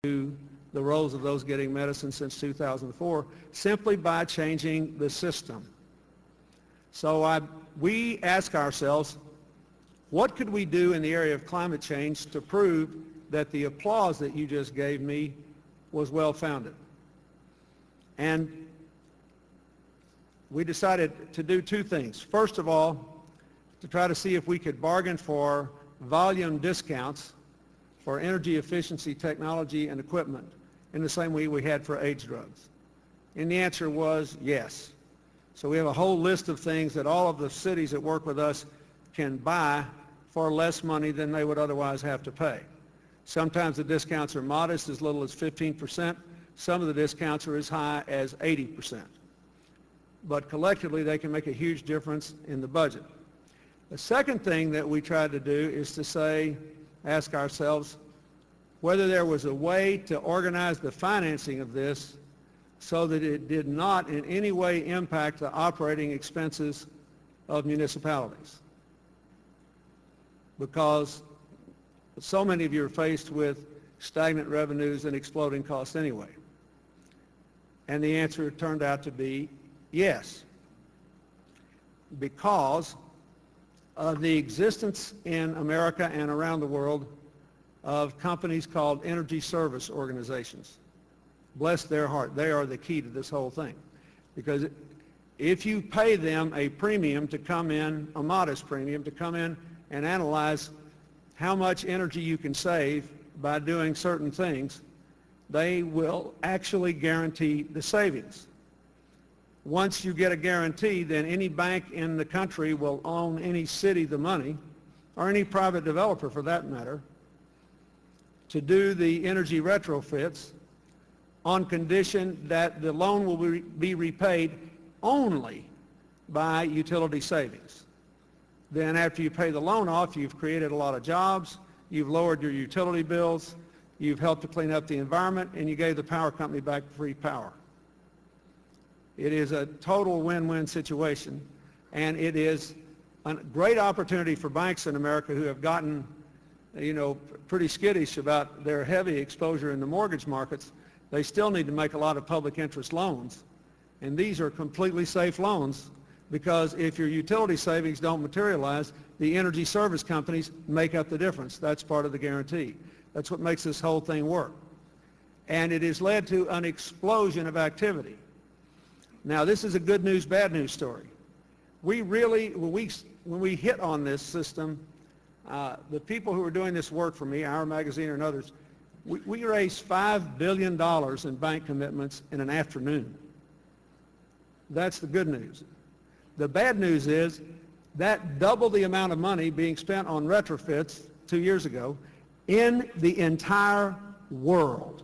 the roles of those getting medicine since 2004, simply by changing the system. So we ask ourselves, what could we do in the area of climate change to prove that the applause that you just gave me was well-founded? And we decided to do two things. First of all, to try to see if we could bargain for volume discounts for energy efficiency technology and equipment in the same way we had for AIDS drugs. And the answer was yes. So we have a whole list of things that all of the cities that work with us can buy for less money than they would otherwise have to pay. Sometimes the discounts are modest, as little as 15%. Some of the discounts are as high as 80%. But collectively, they can make a huge difference in the budget. The second thing that we tried to do is to ask ourselves whether there was a way to organize the financing of this so that it did not in any way impact the operating expenses of municipalities. Because so many of you are faced with stagnant revenues and exploding costs anyway. And the answer turned out to be yes. Because of the existence in America and around the world of companies called energy service organizations. Bless their heart, they are the key to this whole thing. Because if you pay them a premium to come in, a modest premium, to come in and analyze how much energy you can save by doing certain things, they will actually guarantee the savings. Once you get a guarantee, then any bank in the country will loan any city the money, or any private developer for that matter, to do the energy retrofits on condition that the loan will be repaid only by utility savings. Then after you pay the loan off, you've created a lot of jobs, you've lowered your utility bills, you've helped to clean up the environment, and you gave the power company back free power. It is a total win-win situation, and it is a great opportunity for banks in America who have gotten, pretty skittish about their heavy exposure in the mortgage markets. They still need to make a lot of public interest loans, and these are completely safe loans because if your utility savings don't materialize, the energy service companies make up the difference. That's part of the guarantee. That's what makes this whole thing work. And it has led to an explosion of activity. Now, this is a good news, bad news story. We really, when we hit on this system, the people who are doing this work for me, Our Magazine and others, we raised $5 billion in bank commitments in an afternoon. That's the good news. The bad news is that doubled the amount of money being spent on retrofits 2 years ago in the entire world.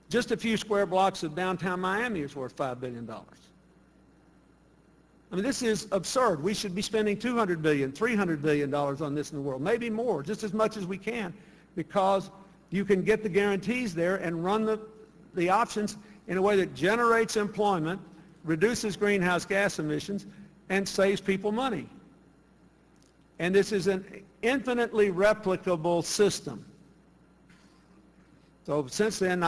Just a few square blocks of downtown Miami is worth $5 billion. I mean, this is absurd. We should be spending $200 billion, $300 billion on this in the world, maybe more, just as much as we can, because you can get the guarantees there and run the options in a way that generates employment, reduces greenhouse gas emissions, and saves people money. And this is an infinitely replicable system. So since then,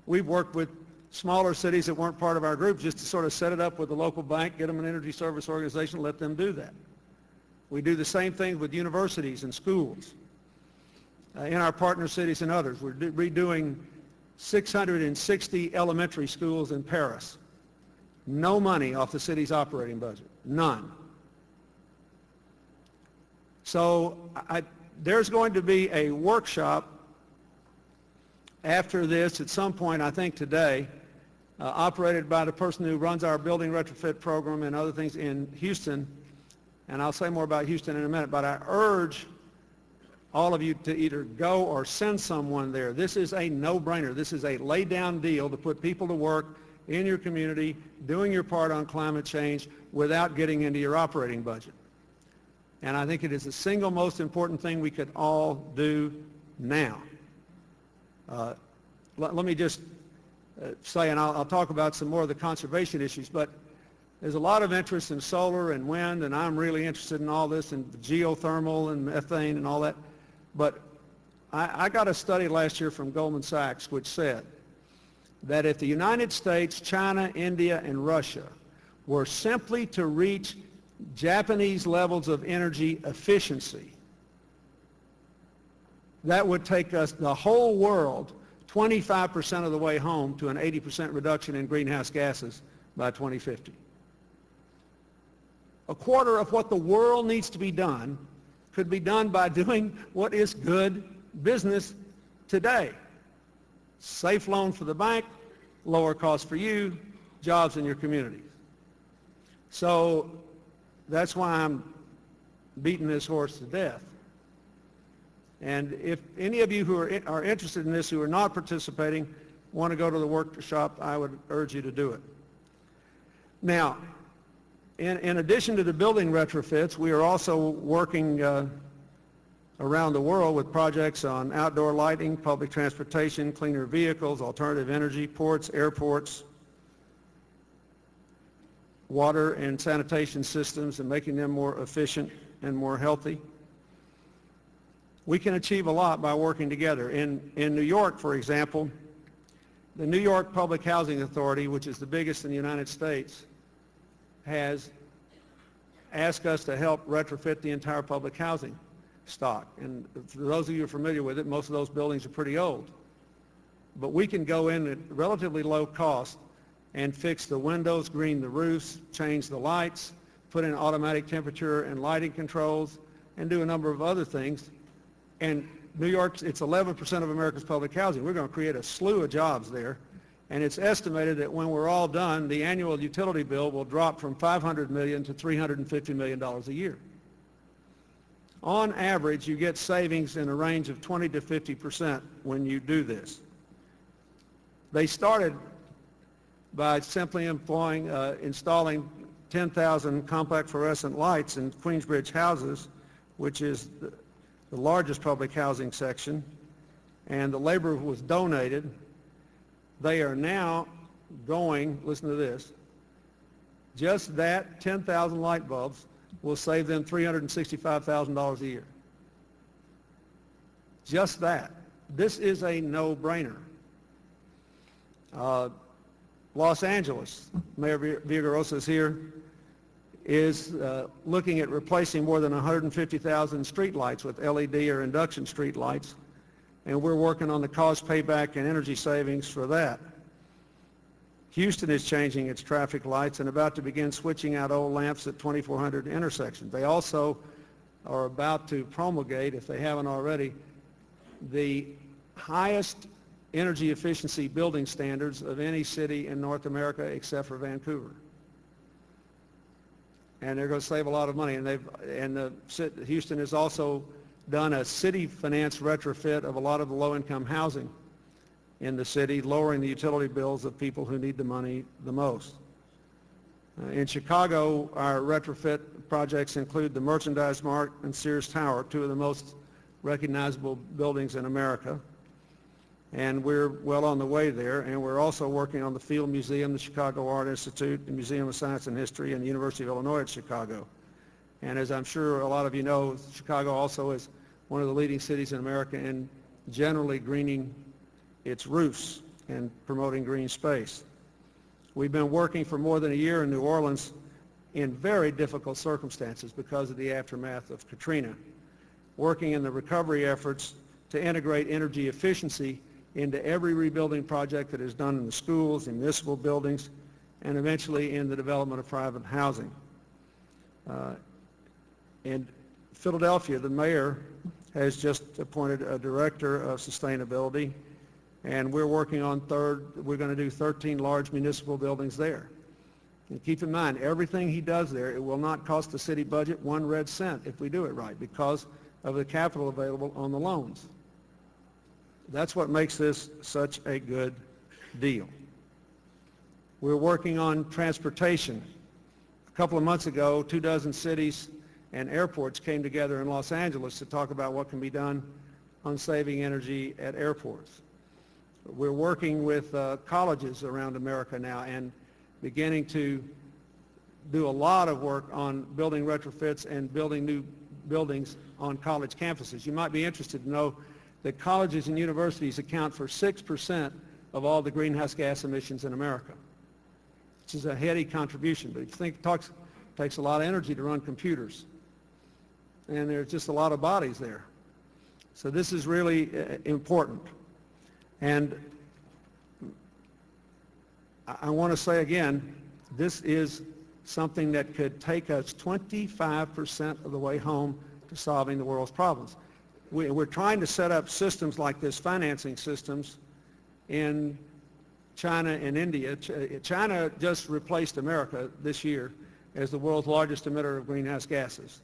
we've worked with smaller cities that weren't part of our group just to sort of set it up with the local bank, get them an energy service organization, let them do that. We do the same thing with universities and schools in our partner cities and others. We're redoing 660 elementary schools in Paris. No money off the city's operating budget, none. So there's going to be a workshop after this at some point, I think today, operated by the person who runs our building retrofit program and other things in Houston, and I'll say more about Houston in a minute, but I urge all of you to either go or send someone there. This is a no-brainer. This is a lay-down deal to put people to work in your community, doing your part on climate change without getting into your operating budget. And I think it is the single most important thing we could all do now. Let me just say, and I'll talk about some more of the conservation issues, but there's a lot of interest in solar and wind, and I'm really interested in all this, and geothermal and methane and all that. But I got a study last year from Goldman Sachs which said that if the United States, China, India, and Russia were simply to reach Japanese levels of energy efficiency, that would take us, the whole world, 25% of the way home to an 80% reduction in greenhouse gases by 2050. A quarter of what the world needs to be done could be done by doing what is good business today. Safe loan for the bank, lower cost for you, jobs in your communities. So that's why I'm beating this horse to death. And if any of you who are interested in this, who are not participating, want to go to the workshop, I would urge you to do it. Now, in addition to the building retrofits, we are also working around the world with projects on outdoor lighting, public transportation, cleaner vehicles, alternative energy, ports, airports, water and sanitation systems, and making them more efficient and more healthy. We can achieve a lot by working together. In New York, for example, the New York Public Housing Authority, which is the biggest in the United States, has asked us to help retrofit the entire public housing stock. And for those of you who are familiar with it, most of those buildings are pretty old. But we can go in at relatively low cost and fix the windows, green the roofs, change the lights, put in automatic temperature and lighting controls, and do a number of other things. And New York, it's 11% of America's public housing. We're going to create a slew of jobs there. And it's estimated that when we're all done, the annual utility bill will drop from $500 million to $350 million a year. On average, you get savings in a range of 20 to 50% when you do this. They started by simply installing 10,000 compact fluorescent lights in Queensbridge houses, which is the largest public housing section, and the labor was donated. They are now going, listen to this, just that 10,000 light bulbs will save them $365,000 a year. Just that. This is a no-brainer. Los Angeles, Mayor Villaraigosa is here, is looking at replacing more than 150,000 street lights with LED or induction street lights, and we're working on the cost payback and energy savings for that. Houston is changing its traffic lights and about to begin switching out old lamps at 2,400 intersections. They also are about to promulgate, if they haven't already, the highest energy efficiency building standards of any city in North America except for Vancouver. And they're going to save a lot of money. And Houston has also done a city finance retrofit of a lot of the low-income housing in the city, lowering the utility bills of people who need the money the most. In Chicago, our retrofit projects include the Merchandise Mart and Sears Tower, two of the most recognizable buildings in America. And we're well on the way there. And we're also working on the Field Museum, the Chicago Art Institute, the Museum of Science and History, and the University of Illinois at Chicago. And as I'm sure a lot of you know, Chicago also is one of the leading cities in America in generally greening its roofs and promoting green space. We've been working for more than a year in New Orleans in very difficult circumstances because of the aftermath of Katrina, working in the recovery efforts to integrate energy efficiency into every rebuilding project that is done in the schools, in municipal buildings, and eventually in the development of private housing. In Philadelphia, the mayor has just appointed a director of sustainability, and we're working on we're going to do 13 large municipal buildings there. And keep in mind, everything he does there, it will not cost the city budget 1 red cent if we do it right because of the capital available on the loans. That's what makes this such a good deal. We're working on transportation. A couple of months ago, 24 cities and airports came together in Los Angeles to talk about what can be done on saving energy at airports. We're working with colleges around America now and beginning to do a lot of work on building retrofits and building new buildings on college campuses. You might be interested to know that colleges and universities account for 6% of all the greenhouse gas emissions in America, which is a heady contribution. But if you think it takes a lot of energy to run computers, and there's just a lot of bodies there. So this is really important. And I want to say again, this is something that could take us 25% of the way home to solving the world's problems. We're trying to set up systems like this, financing systems, in China and India. China just replaced America this year as the world's largest emitter of greenhouse gases.